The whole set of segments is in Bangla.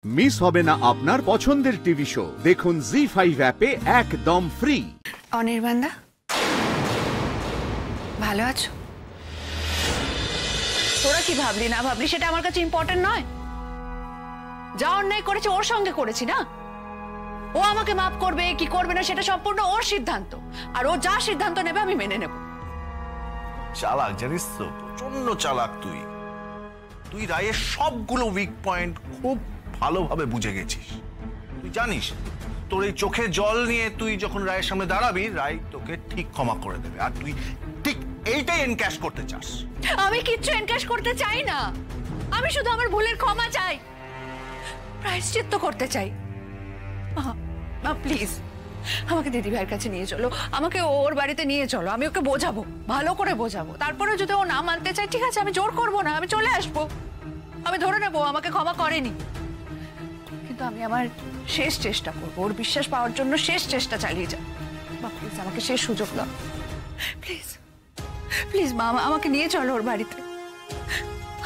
মিস হবে না আপনার পছন্দের টিভি শো। দেখুন জি5 অ্যাপে একদম ফ্রি। অনির্বাণদা, ভালো আছো? তোরা কি ভাবলি না ভাবলি সেটা আমার কাছে ইম্পর্টেন্ট নয়। যা অন্যায় করেছে ওর সঙ্গে করেছি না, ও আমাকে মাফ করবে কি করবে না সেটা সম্পূর্ণ ওর সিদ্ধান্ত, আর ও যা সিদ্ধান্ত নেবে আমি মেনে নেব। চালাক জানিস তো, প্রচন্ড চালাক তুই। তুই রায়ের সবগুলো উইক পয়েন্ট খুব ভালোভাবে বুঝে গেছিস। তুই জানিস তোর এই চোখে জল নিয়ে তুই যখন রায়ের সামনে দাঁড়াবি, রায় তোকে ঠিক ক্ষমা করে দেবে, আর তুই ঠিক এইটাই এনক্যাশ করতে চাস। আমি কিচ্ছু এনক্যাশ করতে চাই না, আমি শুধু আমার ভুলের ক্ষমা চাই, প্রায়শ্চিত্ত করতে চাই। প্লিজ আমাকে দিদি ভাইয়ের কাছে নিয়ে চলো, আমাকে ওর বাড়িতে নিয়ে চলো, আমি ওকে বোঝাবো, ভালো করে বোঝাবো। তারপরে যদি ও না মানতে চায় ঠিক আছে, আমি জোর করবো না, আমি চলে আসবো, আমি ধরে নেবো আমাকে ক্ষমা করেনি। কিন্তু আমি আমার শেষ চেষ্টা করবো, ওর বিশ্বাস পাওয়ার জন্য শেষ চেষ্টা চালিয়ে যাবো। মা প্লিজ আমাকে শেষ সুযোগ দাও, প্লিজ প্লিজ মা, আমাকে নিয়ে চলো ওর বাড়িতে,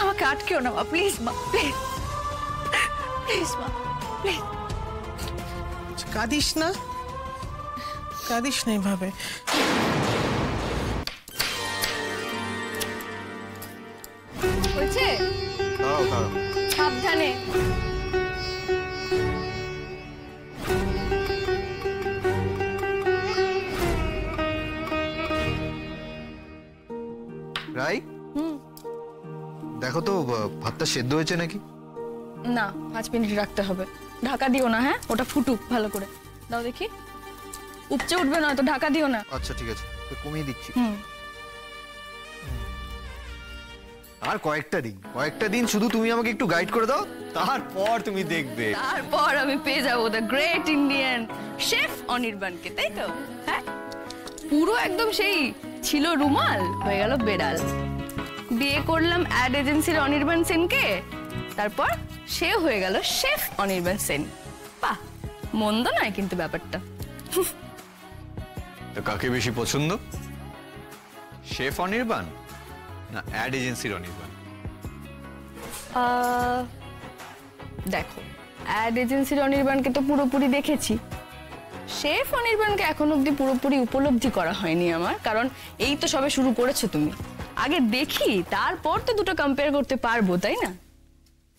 আমাকে আটকেও না মা, প্লিজ মা, প্লিজ প্লিজ মা, প্লিজ। কাঁদিস না, কাঁদিস না এইভাবে। হয়েছে, সাবধানে। রাই, দেখো তো ভাতটা সেদ্ধ হয়েছে নাকি। না, 5 মিনিট রাখতে হবে। ঢাকা দিও না, হ্যাঁ, ওটা ফুটুক ভালো করে। দাও দেখি, উপচে উঠবে না তো, ঢাকা দিও না। আচ্ছা ঠিক আছে, তো কমিয়ে দিচ্ছি। আর কয়েকটা দিন শুধু তুমি আমাকে একটু গাইড করে দাও, তারপর তুমি দেখবে। তারপর আমি পেয়ে যাবো দ্য গ্রেট ইন্ডিয়ান শেফ অনির্বাণকে, তাই তো? হ্যাঁ, পুরো একদম সেই ছিল রুমাল, হয়ে গেল বেড়াল। বিয়ে করলাম অ্যাড এজেন্সির অনির্বাণ সেনকে, তারপর সে হয়ে গেল শেফ অনির্বাণ সেন। বাহ, মন্দ নয় কিন্তু ব্যাপারটা। তো কাকে বেশি পছন্দ, শেফ অনির্বাণ না অ্যাড এজেন্সির অনির্বাণ? দেখো, অ্যাড এজেন্সির অনির্বাণকে তো পুরোপুরি দেখেছি, শেফ অনির্বাণকে এখন অব্দি পুরোপুরি উপলব্ধি করা হয়নি আমার, কারণ এই তো সবে শুরু করেছো তুমি। আগে দেখি, তারপর তো দুটো কম্পেয়ার করতে পারবো, তাই না?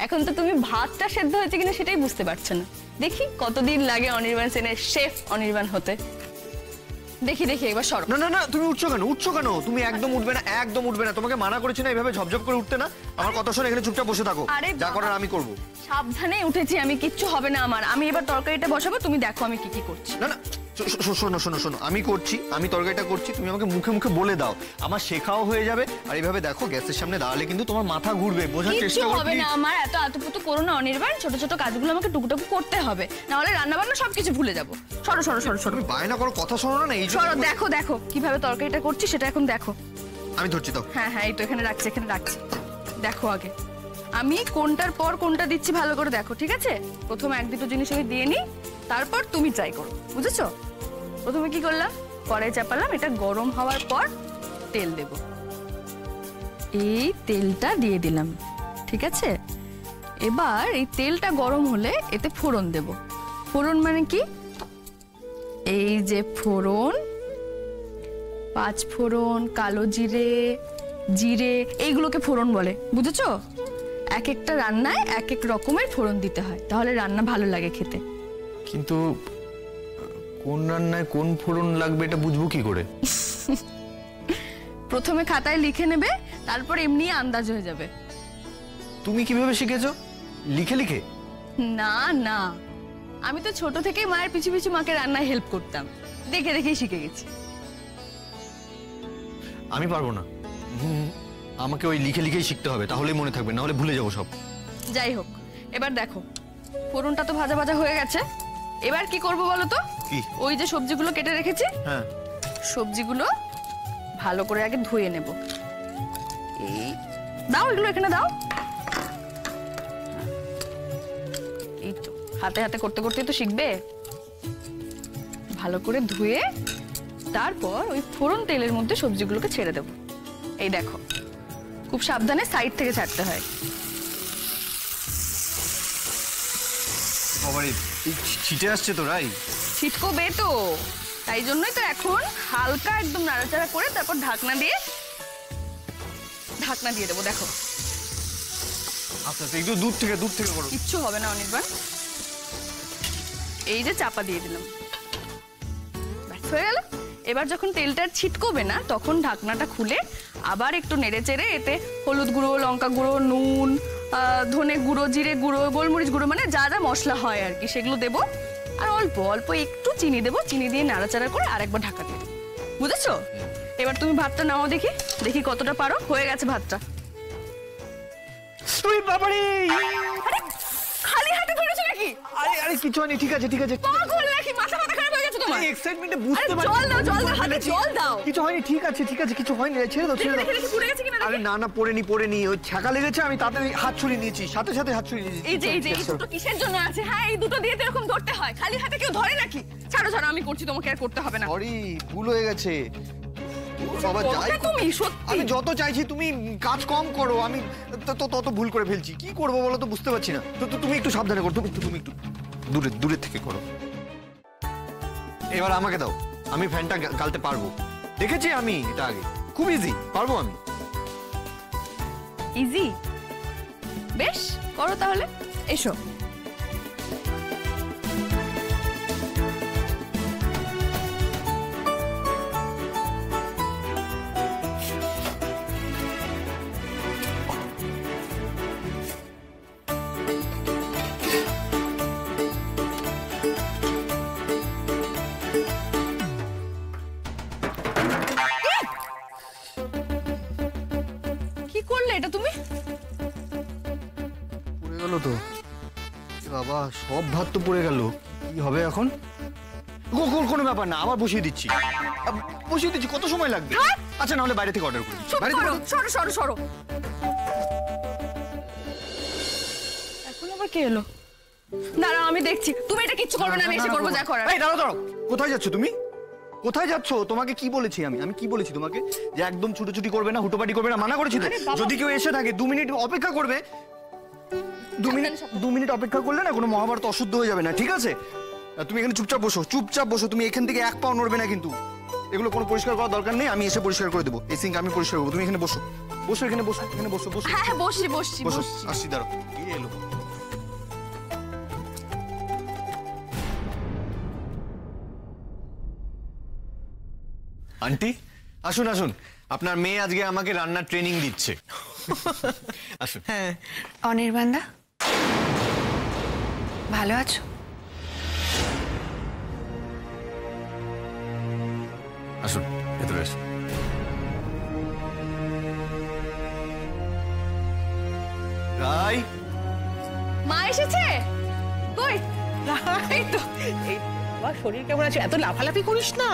এখন তো তুমি ভাতটা সেদ্ধ হয়েছে কিনা সেটাই বুঝতে পারছো না। দেখি কতদিন লাগে অনির্বাণ সেনের শেফ অনির্বাণ হতে। দেখি এবার সরো। না না না, তুমি উঠছো কেন? তুমি একদম উঠবে না, তোমাকে মানা করেছি না এইভাবে ঝপঝপ করে উঠতে না। আমার কথা শোনো, এখানে চুপচাপ বসে থাকো, যা করার আমি করব। সাবধানে উঠেছি আমি, কিচ্ছু হবে না আমার। আমি এবার তরকারিটা বসাবো, তুমি দেখো আমি কি করছি। না না, শোনো, আমি করছি, আমি তরকারিটা করছি, তুমি আমাকে মুখে মুখে বলে দাও, আমার শেখাও হয়ে যাবে। আর এইভাবে দেখো, গ্যাসের সামনে দাঁড়ালে কিন্তু তোমার মাথা ঘুরবে, বোঝার চেষ্টা করো। হবে না আমার, এত আতুপুতু করো না অনির্বাণ, ছোট ছোট কাজগুলো আমাকে টুকুটুকু করতে হবে, না হলে রান্না বান্না সবকিছু ভুলে যাবো। সরো। তুমি বায়না করো, কথা শোনো না। এই সরো, দেখো কিভাবে তরকারিটা করছি সেটা এখন দেখো। আমি ধরছি তো। হ্যাঁ, এই তো এখানে রাখছি। দেখো আগে আমি কোনটার পর কোনটা দিচ্ছি ভালো করে দেখো, ঠিক আছে? প্রথমে 1-2 জিনিস আমি দিয়ে নিই, তারপর তুমি ট্রাই করো, বুঝেছো? প্রথমে কি করলাম, কড়াই চাপালাম, এটা গরম হওয়ার পর তেল দেব। এই তেলটা দিয়ে দিলাম, ঠিক আছে? এবার এই তেলটা গরম হলে এতে ফোড়ন দেব। ফোড়ন মানে কি, এই যে ফোড়ন, 5 ফোড়ন, কালো জিরে, এইগুলোকে ফোড়ন বলে, বুঝেছো? এক একটা রান্নায় এক এক রকমের ফোড়ন দিতে হয়, তাহলে রান্না ভালো লাগে খেতে। কিন্তু কোন রান্নায় কোন ফোড়ন লাগবে এটা বুঝবো কি করে? প্রথমে খাতায় লিখে নেবে, তারপর এমনি আন্দাজ হয়ে যাবে। তুমি কিভাবে শিখেছো, লিখে? না, আমি তো ছোট থেকেই মায়ের পিছু পিছু মাকে রান্নায় হেল্প করতাম, দেখেই শিখে গেছি। আমি পারবো না, আমাকে ওই লিখেই শিখতে হবে, তাহলেই মনে থাকবে, না হলে ভুলে যাবো সব। যাই হোক, এবার দেখো ফোড়নটা তো ভাজা হয়ে গেছে। এবার কি করবো বলো তো? ওই যে সবজিগুলো কেটে রেখেছি, হ্যাঁ, সবজিগুলো ভালো করে আগে ধুয়ে নেব। এই দাও, এগুলো এখানে দাও। এই তো হাতে করতে তো শিখবে। ভালো করে ধুয়ে তারপর ওই ফোড়ন তেলের মধ্যে সবজিগুলোকে ছেড়ে দেব। এই দেখো, খুব সাবধানে সাইড থেকে ছাড়তে হয়। বাবারে এই ছিটে আসছে তো রাই। ছিটকোবে তো, তাই জন্যই তো এখন হালকা একদম নাড়াচাড়া করে তারপর ঢাকনা দিয়ে দেবো। দেখো আচ্ছা আচ্ছা, একটু দূর থেকে করো। কিচ্ছু হবে না অনির্বাণ। এই যে চাপা দিয়ে দিলাম, ব্যাস হয়ে গেল। এবার যখন তেলটা ছিটকোবে না তখন ঢাকনাটা খুলে আবার একটু নেড়ে চেড়ে এতে হলুদ গুঁড়ো, লঙ্কা গুঁড়ো, নুন, ধনে গুঁড়ো, জিরে গুঁড়ো, গোলমরিচ গুঁড়ো, মানে যা যা মশলা হয় আর কি সেগুলো দেবো। আর অল্প অল্প একটু চিনি দেবো, চিনি দিয়ে নাড়াচাড়া করে আরেকবার ঢাকা দিয়ে দেবো। বুঝেছো? এবার তুমি ভাতটা নাও, দেখি কতটা পারো। হয়ে গেছে ভাতটা। তুই বাবারে, আরে খালি হাতে ধরেছো নাকি? আরে কিছু হয়নি, ঠিক আছে পাগল নাকি? মাথা খারাপ হয়ে গেছে তোমার? এক্সাইটমেন্টে বুঝতে পারছি। জল দাও, হাতে জল দাও। কিছু হয়নি, ঠিক আছে কিছু হয়নি, ছেড়ে দাও। দেখি পুড়ে গেছে কিনা। আরে না পড়েনি, ওই ছ্যাঁকা লেগেছে, আমি তাড়াতাড়ি হাত ছড়িয়ে নিয়েছি, সাথে হাত ছড়িয়ে নিয়েছি। এই যে দুটো কিসের জন্য আছে? হ্যাঁ, এই দুটো দিয়ে তো এরকম ধরতে হয়, খালি হাতে কেউ ধরে নাকি? ছাড়ো আমি করছি, তোমাকে আর করতে হবে না। সরি, ভুল হয়ে গেছে। বাবা যাই, তুমি সত্যি আমি যত চাইছি তুমি কাজ কম করো, আমি তত ভুল করে ফেলছি। কি করবো বলো তো, বুঝতে পারছি না। তো তুমি একটু সাবধানে করো, তুমি একটু দূরে থেকে করো। এবার আমাকে দাও, আমি ফ্যানটা গালতে পারবো। দেখেছি আমি এটা আগে, খুব ইজি, পারবো আমি। ইজি? বেশ, করো তাহলে। এসো। কি করলে এটা তুমি? পড়ে গেল তো বাবা, সব ভাত তো পড়ে গেল। কি হবে এখন? কোনো ব্যাপার না, আবার বসিয়ে দিচ্ছি। কত সময় লাগবে? আচ্ছা, নাহলে বাইরে থেকে অর্ডার করি। সরো। এখন আবার কে এলো? দাঁড়াও, আমি দেখছি। তুমি এটা কিচ্ছু করবে না, আমি এসে করবো যা করার। এই দাঁড়াও, কোথায় যাচ্ছ তুমি? কোথায় যাচ্ছ? তোমাকে কি বলেছি আমি কি বলেছি তোমাকে? যে একদম ছুটোছুটি করবে না, হুটোপাটি করবে না, মানা করেছি তো। যদি কেউ এসে থাকে 2 মিনিট অপেক্ষা করবে। 2 মিনিট অপেক্ষা করলে না কোনো মহাভারত অশুদ্ধ হয়ে যাবে না, ঠিক আছে? তুমি এখানে চুপচাপ বসো। তুমি এখান থেকে এক পাও নড়বে না কিন্তু। এগুলো কোনো পরিষ্কার করার দরকার নেই, আমি এসে পরিষ্কার করে দেবো। এই সিঙ্ক আমি পরিষ্কার করবো, তুমি এখানে বসো। এখানে বসো। হ্যাঁ, বসছি। আসছি, দাঁড়াও। কি এলো? আন্টি, আসুন। আপনার মেয়ে আজকে আমাকে রান্নার ট্রেনিং দিচ্ছে। আসুন। হ্যাঁ, অনির্বাণদা, ভালো আছো? আসুন, ভেতরে আসুন। রাই, মা এসেছে? কই? এই তো। এই বাবা, শরীর কেমন আছে? এত লাফালাফি করিস না।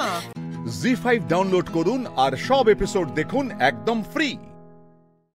জি5 ডাউনলোড করুন আর সব এপিসোড দেখুন একদম ফ্রি।